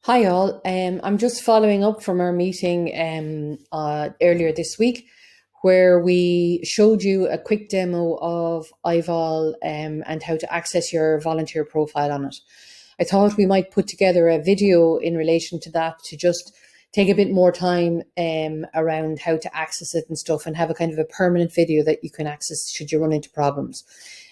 Hi all. I'm just following up from our meeting earlier this week, where we showed you a quick demo of iVol and how to access your volunteer profile on it. I thought we might put together a video in relation to that to just take a bit more time around how to access it and stuff, and have a kind of a permanent video that you can access should you run into problems.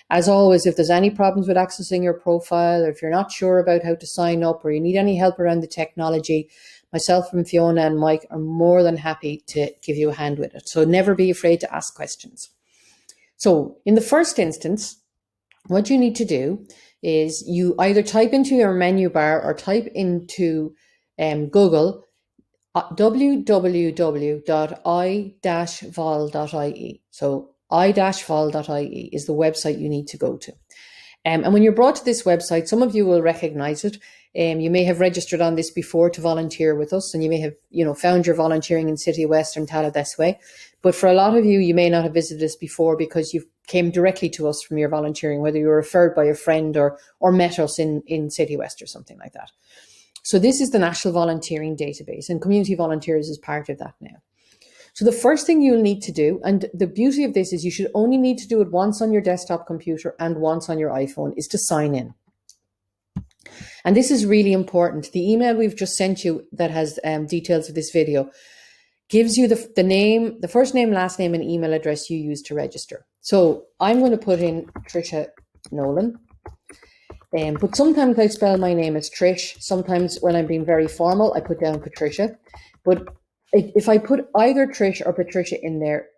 As always, if there's any problems with accessing your profile, or if you're not sure about how to sign up, or you need any help around the technology, myself and Fiona and Mike are more than happy to give you a hand with it. So never be afraid to ask questions. So in the first instance, what you need to do is you either type into your menu bar or type into Google www.i-vol.ie. So i-vol.ie is the website you need to go to. And when you're brought to this website, some of you will recognize it. You may have registered on this before to volunteer with us, and you may have, found your volunteering in City West and Tallaght this way. But for a lot of you, you may not have visited us before because you came directly to us from your volunteering, whether you were referred by a friend or met us in City West or something like that. So this is the National Volunteering Database, and Community Volunteers is part of that now. So the first thing you'll need to do, and the beauty of this is you should only need to do it once on your desktop computer and once on your iPhone, is to sign in. And this is really important. The email we've just sent you that has details of this video gives you the name, the first name, last name, and email address you use to register. So I'm going to put in Tricia Nolan. But sometimes I spell my name as Trish. Sometimes when I'm being very formal, I put down Patricia. But if I put either Trish or Patricia in there,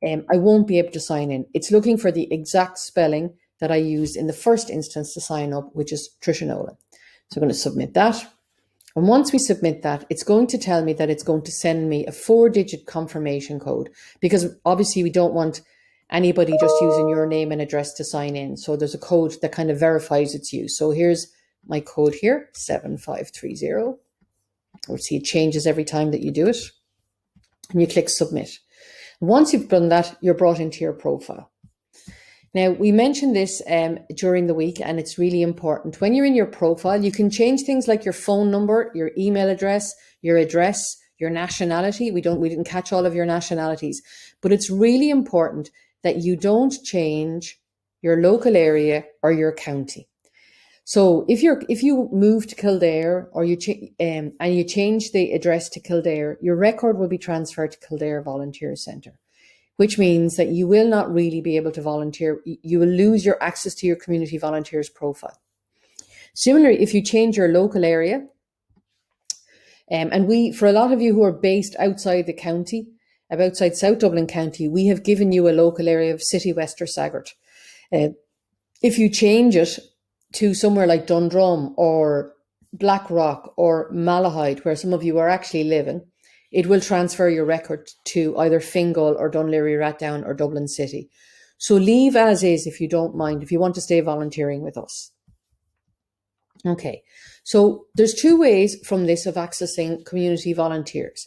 I won't be able to sign in. It's looking for the exact spelling that I used in the first instance to sign up, which is Tricia Nolan. So I'm going to submit that. And once we submit that, it's going to tell me that it's going to send me a 4-digit confirmation code, because obviously we don't want anybody just using your name and address to sign in. So there's a code that kind of verifies its use. So here's my code here, 7530. We'll see it changes every time that you do it. And you click submit. Once you've done that, you're brought into your profile. Now, we mentioned this during the week, and it's really important. When you're in your profile, you can change things like your phone number, your email address, your nationality. We didn't catch all of your nationalities, but it's really important that you don't change your local area or your county. So if you move to Kildare, or you change the address to Kildare, your record will be transferred to Kildare Volunteer Centre, which means that you will not really be able to volunteer. You will lose your access to your community volunteers profile. Similarly, if you change your local area, for a lot of you who are based outside the county, outside South Dublin County, we have given you a local area of City West or Sagart. If you change it to somewhere like Dundrum or Blackrock or Malahide, where some of you are actually living, it will transfer your record to either Fingal or Dunleary, Rathdown or Dublin City. So leave as is if you don't mind, if you want to stay volunteering with us. Okay, so there's 2 ways from this of accessing community volunteers.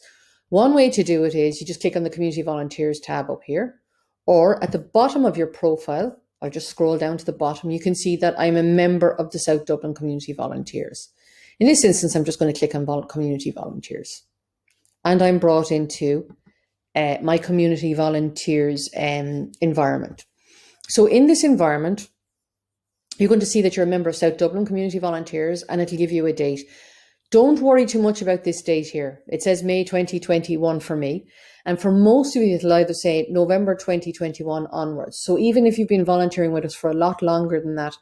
One way to do it is you just click on the Community Volunteers tab up here, or at the bottom of your profile, I'll just scroll down to the bottom, you can see that I'm a member of the South Dublin Community Volunteers. In this instance, I'm just going to click on Community Volunteers. And I'm brought into my Community Volunteers environment. So in this environment, you're going to see that you're a member of South Dublin Community Volunteers, and it'll give you a date. Don't worry too much about this date here. It says May 2021 for me. And for most of you, it'll either say November 2021 onwards. So even if you've been volunteering with us for a lot longer than that,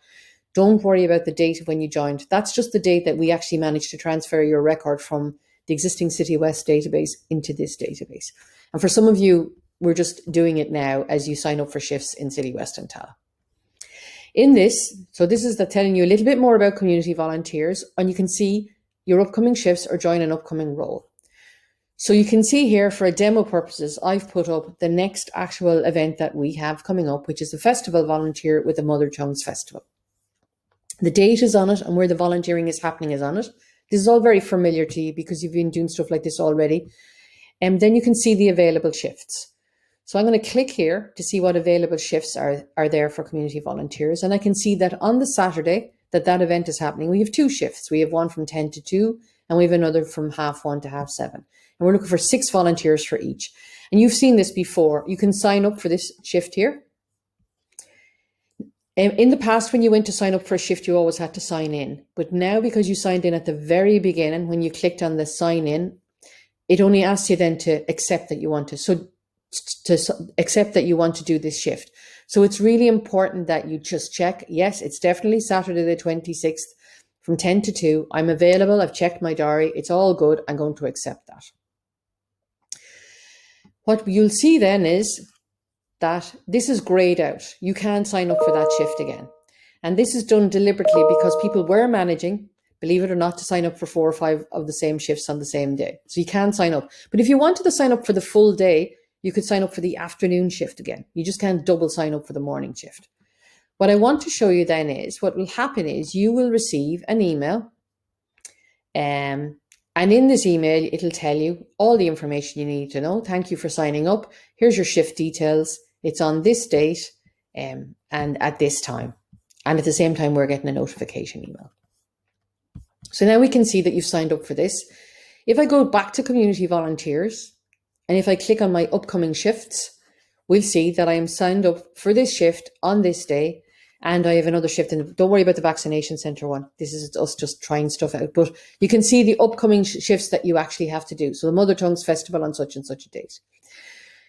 don't worry about the date of when you joined. That's just the date that we actually managed to transfer your record from the existing City West database into this database. And for some of you, we're just doing it now as you sign up for shifts in City West and Tallaght. In this, so this is telling you a little bit more about community volunteers, and you can see your upcoming shifts or join an upcoming role. So you can see here, for demo purposes, I've put up the next actual event that we have coming up, which is the Festival Volunteer with the Mother Tongues Festival. The date is on it, and where the volunteering is happening is on it. This is all very familiar to you because you've been doing stuff like this already. And then you can see the available shifts. So I'm going to click here to see what available shifts are there for community volunteers. And I can see that on the Saturday, that that event is happening. We have 2 shifts. We have one from 10 to 2, and we have another from 1:30 to 7:30. And we're looking for 6 volunteers for each. And you've seen this before. You can sign up for this shift here. In the past, when you went to sign up for a shift, you always had to sign in. But now, because you signed in at the very beginning, when you clicked on the sign in, it only asks you then to accept that you want to accept that you want to do this shift. So it's really important that you just check, yes, it's definitely Saturday the 26th from 10 to 2. I'm available. I've checked my diary. It's all good. I'm going to accept that. What you'll see then is that this is grayed out. You can't sign up for that shift again. And this is done deliberately because people were managing, believe it or not, to sign up for 4 or 5 of the same shifts on the same day. So you can sign up. But if you wanted to sign up for the full day, you could sign up for the afternoon shift again. You just can't double sign up for the morning shift. What I want to show you then is what will happen is you will receive an email. And in this email, it'll tell you all the information you need to know. Thank you for signing up. Here's your shift details. It's on this date and at this time. And at the same time, we're getting a notification email. So now we can see that you've signed up for this. If I go back to community volunteers, and if I click on my upcoming shifts, we'll see that I am signed up for this shift on this day. And I have another shift. And don't worry about the vaccination centre one. This is us just trying stuff out. But you can see the upcoming shifts that you actually have to do. So the Mother Tongues Festival on such and such a date.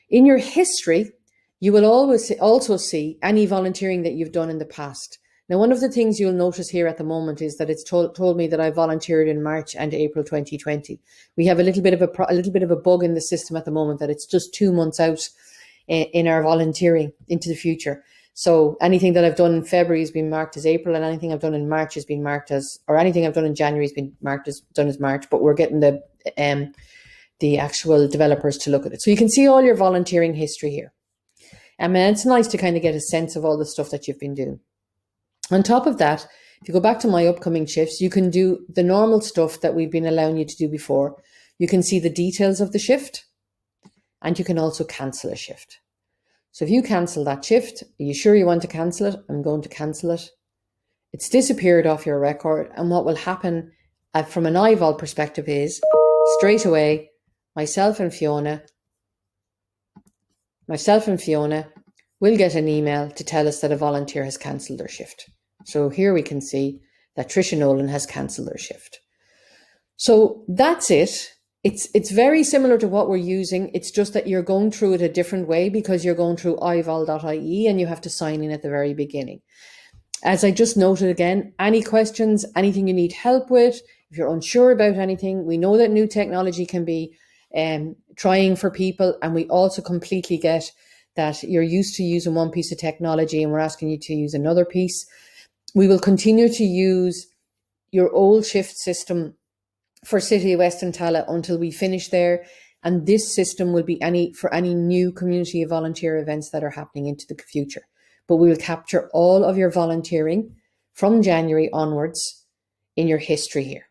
In your history, you will always also see any volunteering that you've done in the past. Now, one of the things you'll notice here at the moment is that it's told me that I volunteered in March and April 2020. We have a little bit of a bug in the system at the moment that it's just 2 months out in our volunteering into the future. So anything that I've done in February has been marked as April, and anything I've done in March has been marked as, or anything I've done in January has been marked as done as March. But we're getting the actual developers to look at it. So you can see all your volunteering history here. And it's nice to kind of get a sense of all the stuff that you've been doing. On top of that, if you go back to my upcoming shifts, you can do the normal stuff that we've been allowing you to do before. You can see the details of the shift, and you can also cancel a shift. So if you cancel that shift, are you sure you want to cancel it? I'm going to cancel it. It's disappeared off your record. And what will happen from an iVol perspective is straight away, myself and Fiona will get an email to tell us that a volunteer has cancelled their shift. So here we can see that Tricia Nolan has cancelled their shift. So that's it. It's very similar to what we're using. It's just that you're going through it a different way because you're going through ivol.ie and you have to sign in at the very beginning. As I just noted again, any questions, anything you need help with, if you're unsure about anything, we know that new technology can be trying for people, and we also completely get that you're used to using one piece of technology and we're asking you to use another piece. We will continue to use your old shift system for City of West and Tala until we finish there. And this system will be for any new community volunteer events that are happening into the future. But we will capture all of your volunteering from January onwards in your history here.